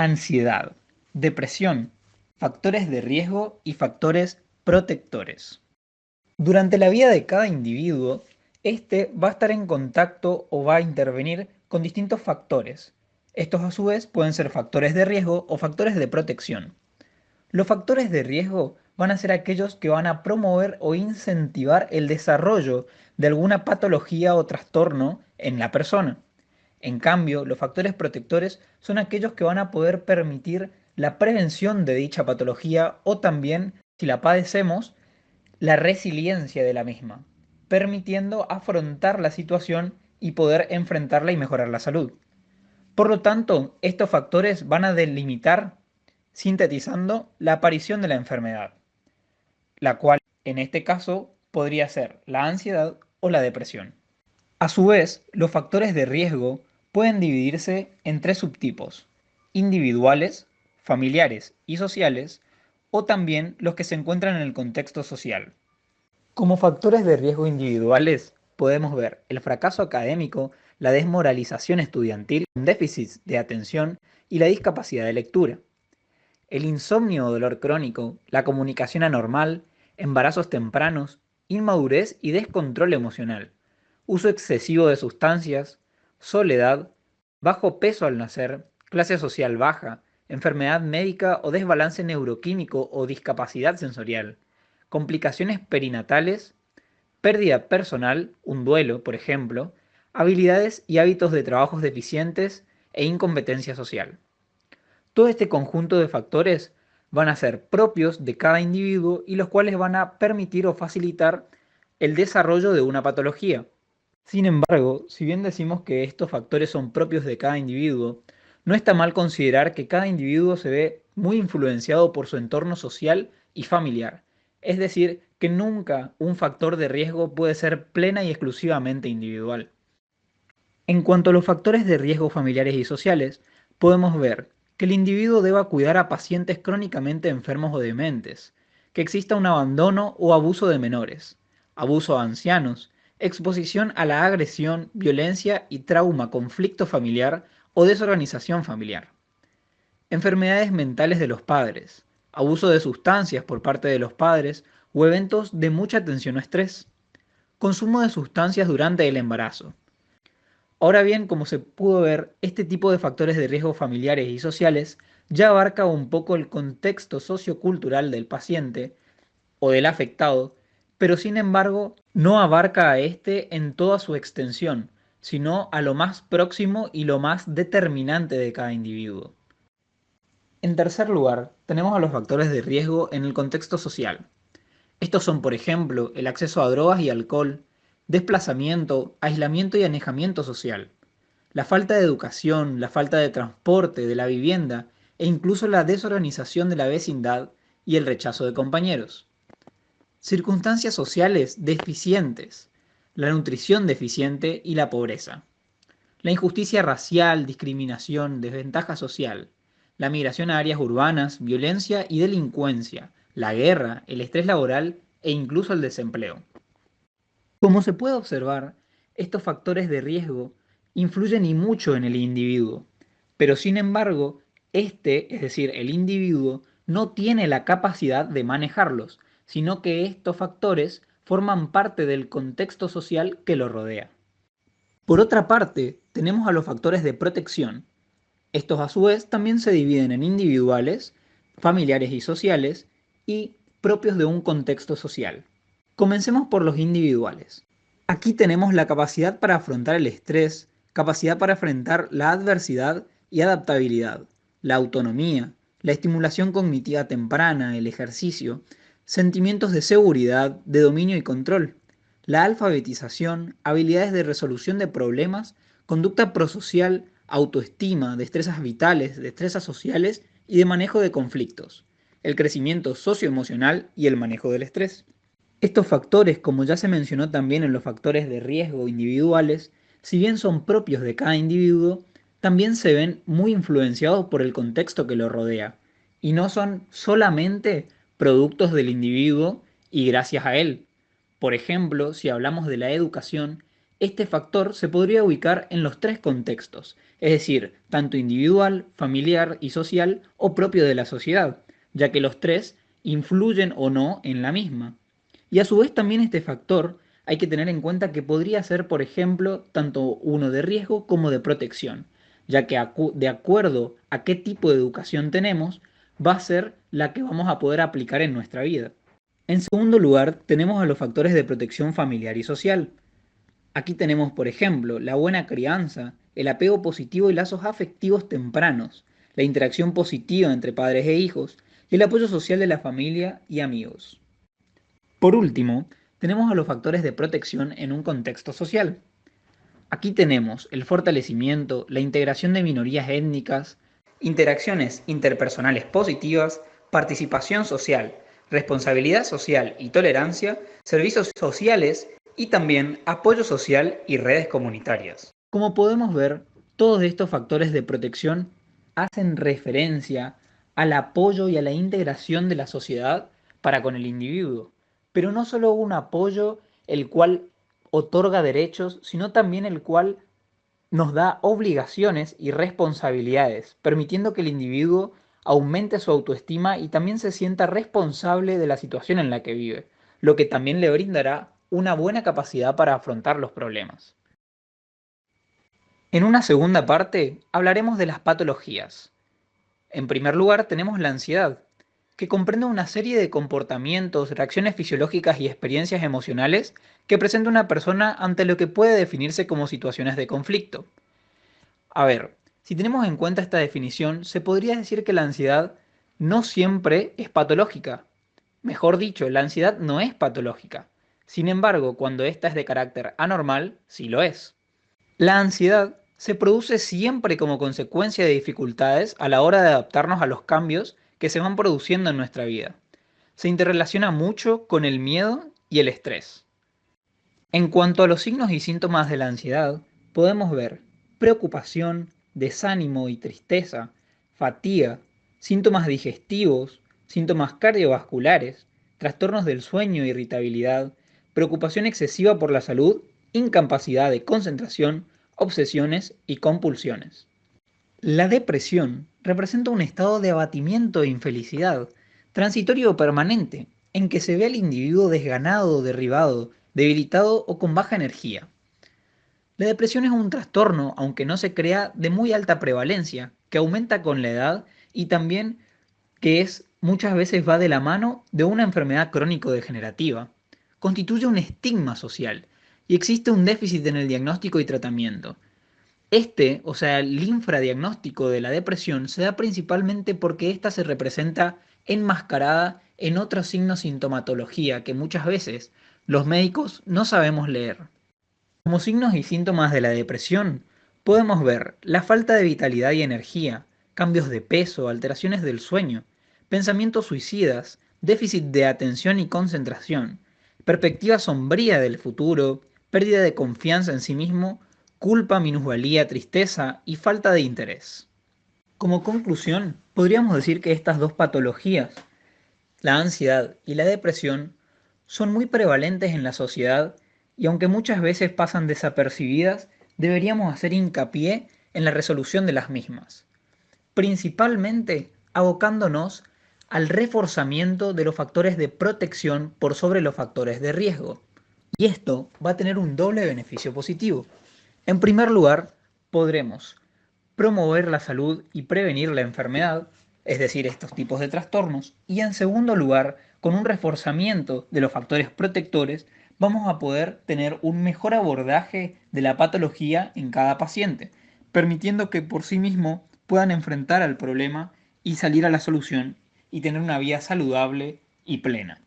Ansiedad, depresión, factores de riesgo y factores protectores. Durante la vida de cada individuo, este va a estar en contacto o va a intervenir con distintos factores. Estos a su vez pueden ser factores de riesgo o factores de protección. Los factores de riesgo van a ser aquellos que van a promover o incentivar el desarrollo de alguna patología o trastorno en la persona. En cambio, los factores protectores son aquellos que van a poder permitir la prevención de dicha patología o también, si la padecemos, la resiliencia de la misma, permitiendo afrontar la situación y poder enfrentarla y mejorar la salud. Por lo tanto, estos factores van a delimitar, sintetizando, la aparición de la enfermedad, la cual en este caso podría ser la ansiedad o la depresión. A su vez, los factores de riesgo pueden dividirse en tres subtipos: individuales, familiares y sociales, o también los que se encuentran en el contexto social. Como factores de riesgo individuales, podemos ver el fracaso académico, la desmoralización estudiantil, déficits de atención y la discapacidad de lectura. El insomnio o dolor crónico, la comunicación anormal, embarazos tempranos, inmadurez y descontrol emocional, uso excesivo de sustancias, soledad, bajo peso al nacer, clase social baja, enfermedad médica o desbalance neuroquímico o discapacidad sensorial, complicaciones perinatales, pérdida personal, un duelo, por ejemplo, habilidades y hábitos de trabajos deficientes e incompetencia social. Todo este conjunto de factores van a ser propios de cada individuo y los cuales van a permitir o facilitar el desarrollo de una patología. Sin embargo, si bien decimos que estos factores son propios de cada individuo, no está mal considerar que cada individuo se ve muy influenciado por su entorno social y familiar. Es decir, que nunca un factor de riesgo puede ser plena y exclusivamente individual. En cuanto a los factores de riesgo familiares y sociales, podemos ver que el individuo deba cuidar a pacientes crónicamente enfermos o dementes, que exista un abandono o abuso de menores, abuso a ancianos, exposición a la agresión, violencia y trauma, conflicto familiar o desorganización familiar, enfermedades mentales de los padres, abuso de sustancias por parte de los padres o eventos de mucha tensión o estrés, consumo de sustancias durante el embarazo. Ahora bien, como se pudo ver, este tipo de factores de riesgo familiares y sociales ya abarca un poco el contexto sociocultural del paciente o del afectado, pero sin embargo no abarca a este en toda su extensión, sino a lo más próximo y lo más determinante de cada individuo. En tercer lugar, tenemos a los factores de riesgo en el contexto social. Estos son, por ejemplo, el acceso a drogas y alcohol, desplazamiento, aislamiento y anejamiento social, la falta de educación, la falta de transporte, de la vivienda e incluso la desorganización de la vecindad y el rechazo de compañeros. Circunstancias sociales deficientes, la nutrición deficiente y la pobreza. La injusticia racial, discriminación, desventaja social, la migración a áreas urbanas, violencia y delincuencia, la guerra, el estrés laboral e incluso el desempleo. Como se puede observar, estos factores de riesgo influyen y mucho en el individuo, pero sin embargo, este, es decir, el individuo, no tiene la capacidad de manejarlos, sino que estos factores forman parte del contexto social que lo rodea. Por otra parte, tenemos a los factores de protección. Estos a su vez también se dividen en individuales, familiares y sociales, y propios de un contexto social. Comencemos por los individuales. Aquí tenemos la capacidad para afrontar el estrés, capacidad para enfrentar la adversidad y adaptabilidad, la autonomía, la estimulación cognitiva temprana, el ejercicio, sentimientos de seguridad, de dominio y control, la alfabetización, habilidades de resolución de problemas, conducta prosocial, autoestima, destrezas vitales, destrezas sociales y de manejo de conflictos, el crecimiento socioemocional y el manejo del estrés. Estos factores, como ya se mencionó también en los factores de riesgo individuales, si bien son propios de cada individuo, también se ven muy influenciados por el contexto que lo rodea, y no son solamente productos del individuo y gracias a él. Por ejemplo, si hablamos de la educación, este factor se podría ubicar en los tres contextos, es decir, tanto individual, familiar y social o propio de la sociedad, ya que los tres influyen o no en la misma. Y a su vez también este factor hay que tener en cuenta que podría ser, por ejemplo, tanto uno de riesgo como de protección, ya que de acuerdo a qué tipo de educación tenemos, va a ser la que vamos a poder aplicar en nuestra vida. En segundo lugar, tenemos a los factores de protección familiar y social. Aquí tenemos, por ejemplo, la buena crianza, el apego positivo y lazos afectivos tempranos, la interacción positiva entre padres e hijos y el apoyo social de la familia y amigos. Por último, tenemos a los factores de protección en un contexto social. Aquí tenemos el fortalecimiento, la integración de minorías étnicas, interacciones interpersonales positivas, participación social, responsabilidad social y tolerancia, servicios sociales y también apoyo social y redes comunitarias. Como podemos ver, todos estos factores de protección hacen referencia al apoyo y a la integración de la sociedad para con el individuo, pero no solo un apoyo el cual otorga derechos, sino también el cual nos da obligaciones y responsabilidades, permitiendo que el individuo aumente su autoestima y también se sienta responsable de la situación en la que vive, lo que también le brindará una buena capacidad para afrontar los problemas. En una segunda parte hablaremos de las patologías. En primer lugar tenemos la ansiedad, que comprende una serie de comportamientos, reacciones fisiológicas y experiencias emocionales que presenta una persona ante lo que puede definirse como situaciones de conflicto. A ver, si tenemos en cuenta esta definición, se podría decir que la ansiedad no siempre es patológica. Mejor dicho, la ansiedad no es patológica. Sin embargo, cuando ésta es de carácter anormal, sí lo es. La ansiedad se produce siempre como consecuencia de dificultades a la hora de adaptarnos a los cambios que se van produciendo en nuestra vida. Se interrelaciona mucho con el miedo y el estrés. En cuanto a los signos y síntomas de la ansiedad, podemos ver preocupación, desánimo y tristeza, fatiga, síntomas digestivos, síntomas cardiovasculares, trastornos del sueño, irritabilidad, preocupación excesiva por la salud, incapacidad de concentración, obsesiones y compulsiones. La depresión representa un estado de abatimiento e infelicidad, transitorio o permanente, en que se ve al individuo desganado, derribado, debilitado o con baja energía. La depresión es un trastorno, aunque no se crea, de muy alta prevalencia, que aumenta con la edad y también que muchas veces va de la mano de una enfermedad crónico-degenerativa. Constituye un estigma social y existe un déficit en el diagnóstico y tratamiento. O sea, el infradiagnóstico de la depresión se da principalmente porque ésta se representa enmascarada en otros signos de sintomatología que muchas veces los médicos no sabemos leer. Como signos y síntomas de la depresión, podemos ver la falta de vitalidad y energía, cambios de peso, alteraciones del sueño, pensamientos suicidas, déficit de atención y concentración, perspectiva sombría del futuro, pérdida de confianza en sí mismo, culpa, minusvalía, tristeza y falta de interés. Como conclusión, podríamos decir que estas dos patologías, la ansiedad y la depresión, son muy prevalentes en la sociedad y aunque muchas veces pasan desapercibidas, deberíamos hacer hincapié en la resolución de las mismas, principalmente abocándonos al reforzamiento de los factores de protección por sobre los factores de riesgo. Y esto va a tener un doble beneficio positivo. En primer lugar, podremos promover la salud y prevenir la enfermedad, es decir, estos tipos de trastornos. Y en segundo lugar, con un reforzamiento de los factores protectores, vamos a poder tener un mejor abordaje de la patología en cada paciente, permitiendo que por sí mismo puedan enfrentar al problema y salir a la solución y tener una vida saludable y plena.